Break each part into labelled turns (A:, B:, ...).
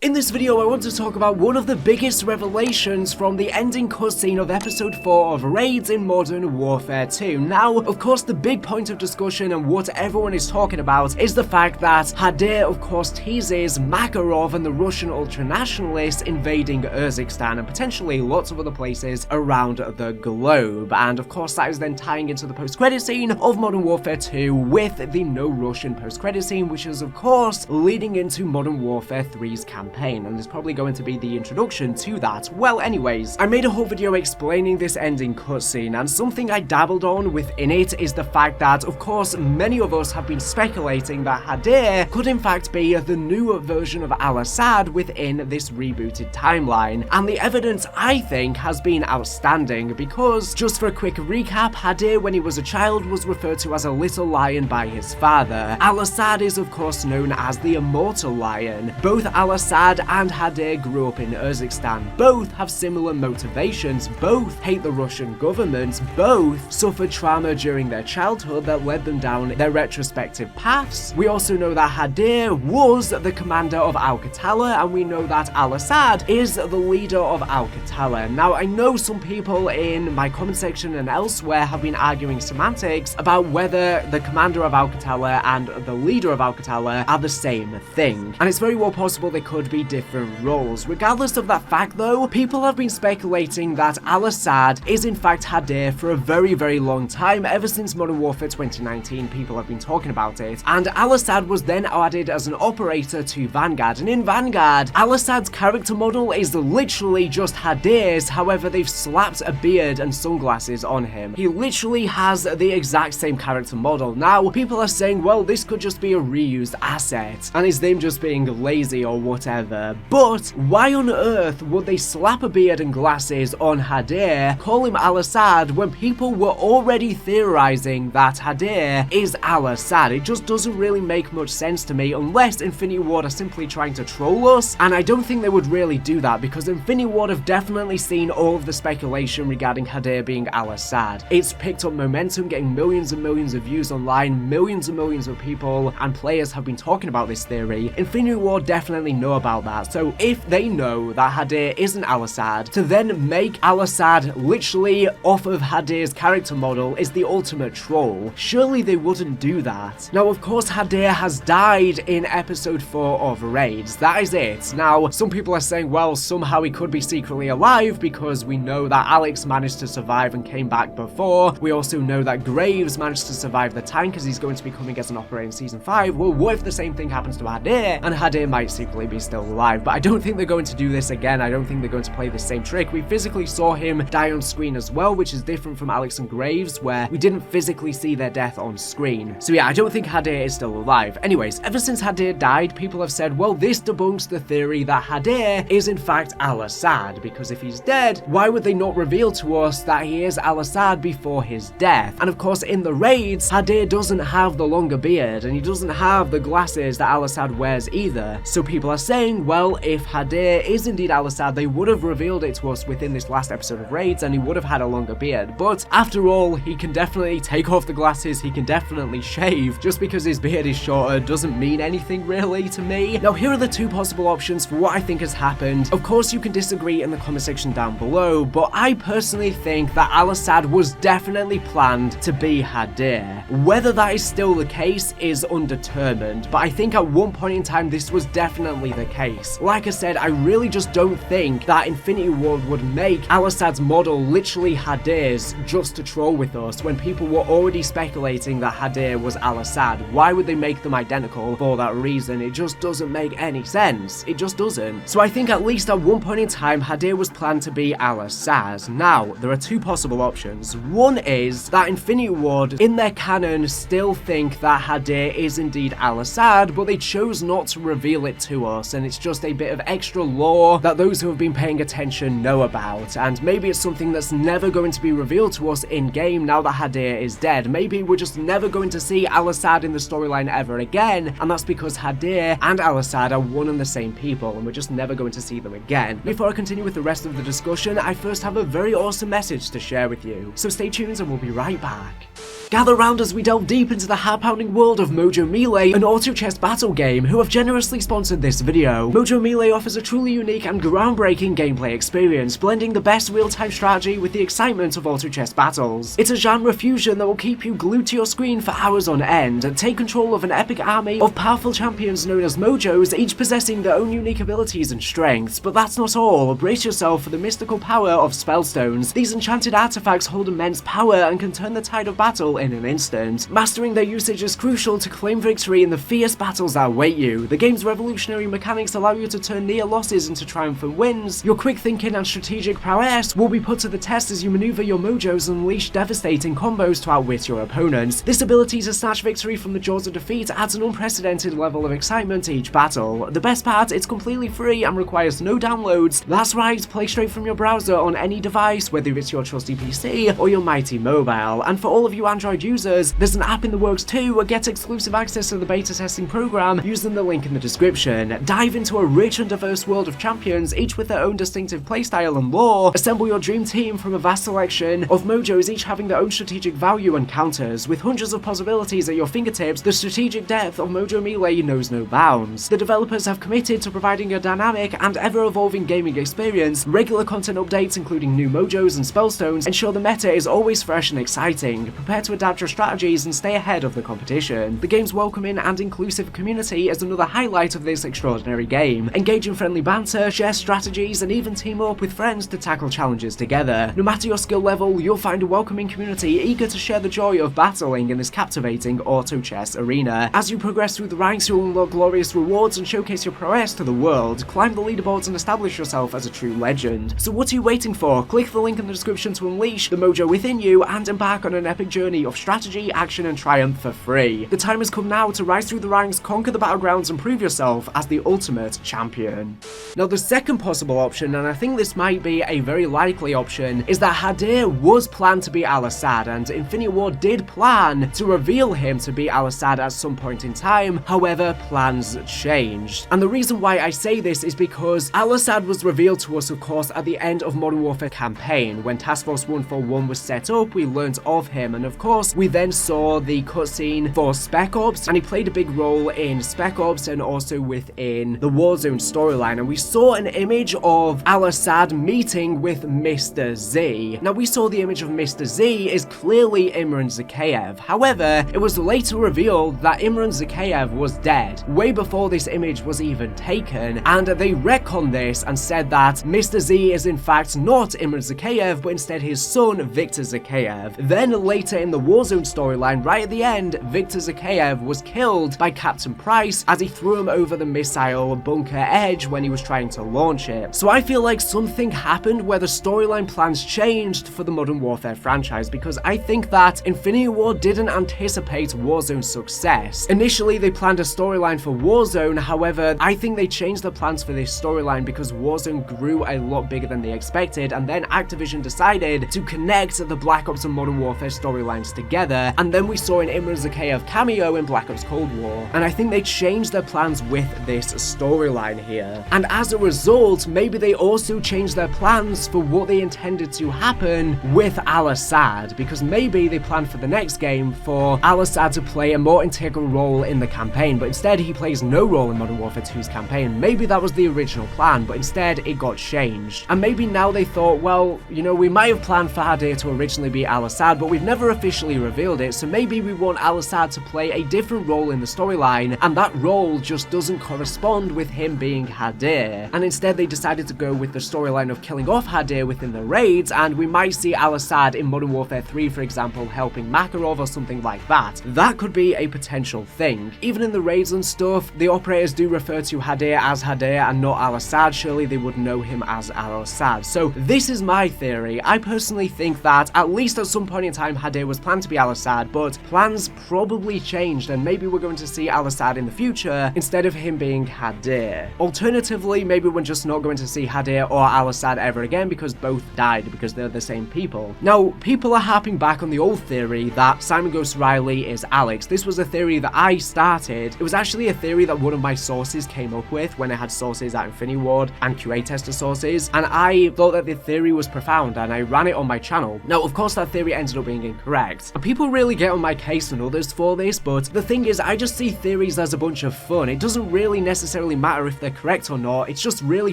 A: In this video, I want to talk about one of the biggest revelations from the ending cutscene of episode 4 of Raids in Modern Warfare 2. Now, of course, the big point of discussion and what everyone is talking about is the fact that Hadir, of course, teases Makarov and the Russian ultranationalists invading Urzikstan and potentially lots of other places around the globe. And of course, that is then tying into the post-credit scene of Modern Warfare 2 with the No Russian post-credit scene, which is, of course, leading into Modern Warfare 3's campaign, and there's probably going to be the introduction to that. Well, anyways, I made a whole video explaining this ending cutscene, and something I dabbled on within it is the fact that, of course, many of us have been speculating that Hadir could in fact be the new version of Al-Assad within this rebooted timeline, and the evidence, I think, has been outstanding because, just for a quick recap, Hadir, when he was a child, was referred to as a little lion by his father. Al-Assad is, of course, known as the immortal lion. Both Al-Assad and Hadir grew up in Urzikstan. Both have similar motivations. Both hate the Russian government. Both suffered trauma during their childhood that led them down their retrospective paths. We also know that Hadir was the commander of Al-Qatala, and we know that Al-Assad is the leader of Al-Qatala. Now, I know some people in my comment section and elsewhere have been arguing semantics about whether the commander of Al-Qatala and the leader of Al-Qatala are the same thing, and it's very well possible they could be different roles. Regardless of that fact though, people have been speculating that Al-Assad is in fact Hadir for a very, very long time. Ever since Modern Warfare 2019, people have been talking about it, and Al-Assad was then added as an operator to Vanguard, and in Vanguard, Al-Assad's character model is literally just Hadir's. However, they've slapped a beard and sunglasses on him. He literally has the exact same character model. Now, people are saying, well, this could just be a reused asset, and is them just being lazy or whatever, but why on earth would they slap a beard and glasses on Hadir, call him Al-Assad, when people were already theorizing that Hadir is Al-Assad? It just doesn't really make much sense to me, unless Infinity Ward are simply trying to troll us, and I don't think they would really do that, because Infinity Ward have definitely seen all of the speculation regarding Hadir being Al-Assad. It's picked up momentum, getting millions and millions of views online, millions and millions of people and players have been talking about this theory. Infinity Ward definitely know about that, so if they know that Hadir isn't Al-Assad, to then make Al-Assad literally off of Hadir's character model is the ultimate troll. Surely they wouldn't do that. Now, of course, Hadir has died in episode 4 of Raids. That is it. Now, some people are saying, well, somehow he could be secretly alive because we know that Alex managed to survive and came back before. We also know that Graves managed to survive the tank because he's going to be coming as an operator in season 5. Well, what if the same thing happens to Hadir and Hadir might secretly be still alive? But I don't think they're going to do this again. I don't think they're going to play the same trick. We physically saw him die on screen as well, which is different from Alex and Graves, where we didn't physically see their death on screen. So yeah, I don't think Hadir is still alive. Anyways, ever since Hadir died, people have said, well, this debunks the theory that Hadir is in fact Al-Assad, because if he's dead, why would they not reveal to us that he is Al-Assad before his death? And of course, in the raids, Hadir doesn't have the longer beard, and he doesn't have the glasses that Al-Assad wears either. So people are saying, well, if Hadir is indeed Al-Assad, they would have revealed it to us within this last episode of Raids, and he would have had a longer beard. But after all, he can definitely take off the glasses, he can definitely shave. Just because his beard is shorter doesn't mean anything really to me. Now, here are the two possible options for what I think has happened. Of course, you can disagree in the comment section down below, but I personally think that Al-Assad was definitely planned to be Hadir. Whether that is still the case is undetermined, but I think at one point in time this was definitely the case. Like I said, I really just don't think that Infinity Ward would make Al-Assad's model literally Hadir's just to troll with us when people were already speculating that Hadir was Al-Assad. Why would they make them identical for that reason? It just doesn't make any sense. It just doesn't. So I think at least at one point in time Hadir was planned to be Al-Assad. Now, there are two possible options. One is that Infinity Ward in their canon still think that Hadir is indeed Al-Assad, but they chose not to reveal it to us, and it's just a bit of extra lore that those who have been paying attention know about, and maybe it's something that's never going to be revealed to us in-game now that Hadir is dead. Maybe we're just never going to see Al-Assad in the storyline ever again, and that's because Hadir and Al-Assad are one and the same people, and we're just never going to see them again. Before I continue with the rest of the discussion, I first have a very awesome message to share with you, so stay tuned and we'll be right back. Gather round as we delve deep into the heart-pounding world of Mojo Melee, an auto chess battle game, who have generously sponsored this video. Mojo Melee offers a truly unique and groundbreaking gameplay experience, blending the best real-time strategy with the excitement of auto chess battles. It's a genre fusion that will keep you glued to your screen for hours on end, and take control of an epic army of powerful champions known as Mojos, each possessing their own unique abilities and strengths. But that's not all. Brace yourself for the mystical power of spellstones. These enchanted artifacts hold immense power and can turn the tide of battle in an instant. Mastering their usage is crucial to claim victory in the fierce battles that await you. The game's revolutionary mechanics allow you to turn near losses into triumphant wins. Your quick thinking and strategic prowess will be put to the test as you maneuver your Mojos and unleash devastating combos to outwit your opponents. This ability to snatch victory from the jaws of defeat adds an unprecedented level of excitement to each battle. The best part, it's completely free and requires no downloads. That's right, play straight from your browser on any device, whether it's your trusty PC or your mighty mobile. And for all of you Android users, there's an app in the works too. Get exclusive access to the beta testing program using the link in the description. Dive into a rich and diverse world of champions, each with their own distinctive playstyle and lore. Assemble your dream team from a vast selection of Mojos, each having their own strategic value and counters. With hundreds of possibilities at your fingertips, the strategic depth of Mojo Melee knows no bounds. The developers have committed to providing a dynamic and ever-evolving gaming experience. Regular content updates, including new Mojos and spellstones, ensure the meta is always fresh and exciting. Prepare to adapt your strategies and stay ahead of the competition. The game's welcoming and inclusive community is another highlight of this extraordinary game. Engage in friendly banter, share strategies, and even team up with friends to tackle challenges together. No matter your skill level, you'll find a welcoming community eager to share the joy of battling in this captivating auto chess arena. As you progress through the ranks, you'll unlock glorious rewards and showcase your prowess to the world. Climb the leaderboards and establish yourself as a true legend. So what are you waiting for? Click the link in the description to unleash the Mojo within you and embark on an epic journey of strategy, action, and triumph for free. The time has come now to rise through the ranks, conquer the battlegrounds, and prove yourself as the ultimate champion. Now, the second possible option, and I think this might be a very likely option, is that Hadir was planned to be Al-Asad, and Infinity Ward did plan to reveal him to be Al-Asad at some point in time. However, plans changed. And the reason why I say this is because Al-Asad was revealed to us, of course, at the end of Modern Warfare campaign. When Task Force 141 was set up, we learnt of him, and of course, we then saw the cutscene for Spec Ops, and he played a big role in Spec Ops and also within the Warzone storyline, and we saw an image of Al-Asad meeting with Mr. Z. Now, we saw the image of Mr. Z is clearly Imran Zakhaev. However, it was later revealed that Imran Zakhaev was dead, way before this image was even taken, and they retconned this and said that Mr. Z is in fact not Imran Zakhaev, but instead his son, Victor Zakhaev. Then later in the Warzone storyline, right at the end, Victor Zakhaev was killed by Captain Price as he threw him over the missile bunker edge when he was trying to launch it. So I feel like something happened where the storyline plans changed for the Modern Warfare franchise, because I think that Infinity Ward didn't anticipate Warzone's success. Initially, they planned a storyline for Warzone, however, I think they changed their plans for this storyline because Warzone grew a lot bigger than they expected, and then Activision decided to connect the Black Ops and Modern Warfare storylines together, and then we saw an Imran Zakhaev cameo in Black Ops Cold War, and I think they changed their plans with this storyline here. And as a result, maybe they also changed their plans for what they intended to happen with Al-Asad, because maybe they planned for the next game for Al-Asad to play a more integral role in the campaign, but instead he plays no role in Modern Warfare 2's campaign. Maybe that was the original plan, but instead it got changed. And maybe now they thought, well, you know, we might have planned for Hadir to originally be Al-Asad, but we've never officially revealed it, so maybe we want Al-Asad to play a different role in the storyline, and that role just doesn't correspond with him being Hadir. And instead they decided to go with the storyline of killing off Hadir within the raids, and we might see Al-Asad in Modern Warfare 3, for example, helping Makarov or something like that. That could be a potential thing. Even in the raids and stuff, the operators do refer to Hadir as Hadir and not Al-Asad. Surely they would know him as Al-Asad. So this is my theory. I personally think that at least at some point in time Hadir was planned to be Al-Asad, but plans probably changed, and maybe we're going to see Al-Asad in the future instead of him being Hadir. Alternatively, maybe we're just not going to see Hadir or Al-Asad ever again because both died, because they're the same people. Now, people are harping back on the old theory that Simon Ghost Riley is Alex. This was a theory that I started. It was actually a theory that one of my sources came up with when I had sources at Infinity Ward and QA tester sources, and I thought that the theory was profound and I ran it on my channel. Now, of course, that theory ended up being incorrect. incorrect. And people really get on my case and others for this, but the thing is, I just see theories as a bunch of fun. It doesn't really necessarily matter if they're correct or not. It's just really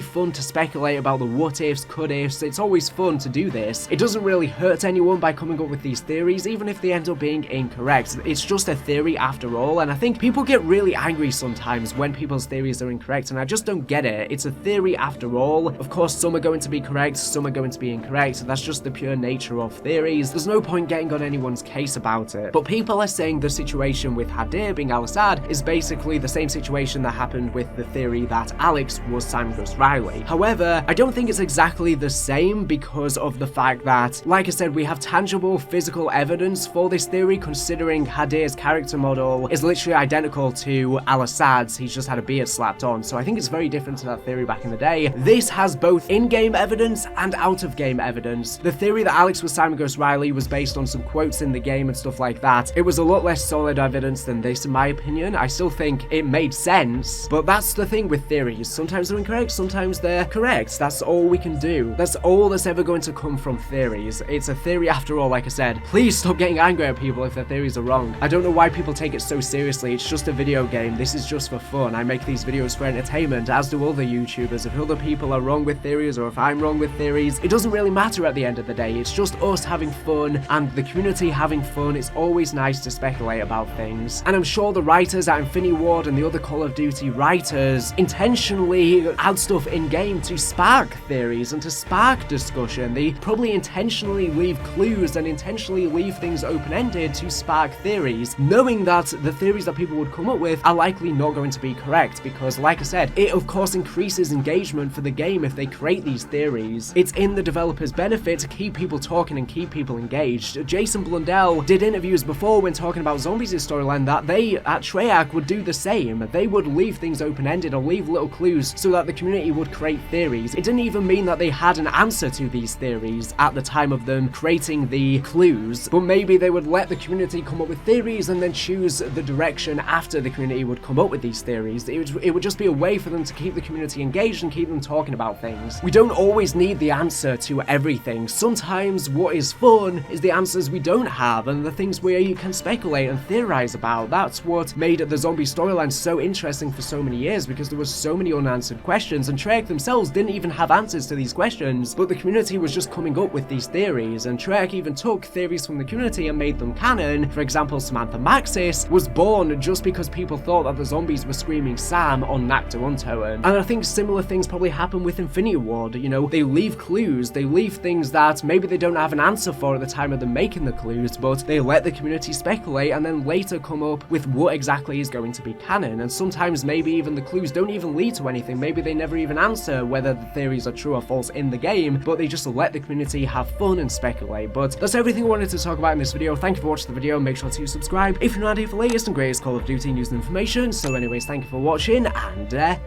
A: fun to speculate about the what ifs, could ifs. It's always fun to do this. It doesn't really hurt anyone by coming up with these theories, even if they end up being incorrect. It's just a theory after all, and I think people get really angry sometimes when people's theories are incorrect, and I just don't get it. It's a theory after all. Of course, some are going to be correct, some are going to be incorrect, so that's just the pure nature of theories. There's no point getting on anyone's case about it. But people are saying the situation with Hadir being Al-Assad is basically the same situation that happened with the theory that Alex was Sam Gus Riley. However, I don't think it's exactly the same because of the fact that, like I said, we have tangible physical evidence for this theory, considering Hadir's character model is literally identical to Al-Assad's. He's just had a beard slapped on, so I think it's very different to that theory back in the day. This has both in-game evidence and out-of-game evidence. The theory that Alex was Sam Gus Riley was based on some quotes in the game and stuff like that. It was a lot less solid evidence than this, in my opinion. I still think it made sense, but that's the thing with theories. Sometimes they're incorrect, sometimes they're correct. That's all we can do. That's all that's ever going to come from theories. It's a theory after all, like I said. Please stop getting angry at people if their theories are wrong. I don't know why people take it so seriously. It's just a video game. This is just for fun. I make these videos for entertainment, as do other YouTubers. If other people are wrong with theories, or if I'm wrong with theories, it doesn't really matter at the end of the day. It's just us having fun and the community having fun. It's always nice to speculate about things. And I'm sure the writers at Infinity Ward and the other Call of Duty writers intentionally add stuff in-game to spark theories and to spark discussion. They probably intentionally leave clues and intentionally leave things open-ended to spark theories, knowing that the theories that people would come up with are likely not going to be correct, because like I said, it of course increases engagement for the game if they create these theories. It's in the developer's benefit to keep people talking and keep people engaged. Jason Blundell did interviews before when talking about Zombies' storyline that they at Treyarch would do the same. They would leave things open-ended or leave little clues so that the community would create theories. It didn't even mean that they had an answer to these theories at the time of them creating the clues, but maybe they would let the community come up with theories and then choose the direction after the community would come up with these theories. It would just be a way for them to keep the community engaged and keep them talking about things. We don't always need the answer to everything. Sometimes what is fun is the answers we don't have and the things where you can speculate and theorize about. That's what made the zombie storyline so interesting for so many years, because there was so many unanswered questions, and Treyarch themselves didn't even have answers to these questions, but the community was just coming up with these theories, and Treyarch even took theories from the community and made them canon. For example, Samantha Maxis was born just because people thought that the zombies were screaming Sam on Nakta Untoen. And I think similar things probably happen with Infinity Ward. You know, they leave clues, they leave things that maybe they don't have an answer for at the time of them making the clues, but they let the community speculate and then later come up with what exactly is going to be canon. And sometimes maybe even the clues don't even lead to anything. Maybe they never even answer whether the theories are true or false in the game, but they just let the community have fun and speculate. But that's everything I wanted to talk about in this video. Thank you for watching the video. Make sure to subscribe if you're not here for latest and greatest Call of Duty news and information. So anyways, thank you for watching, and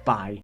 A: bye.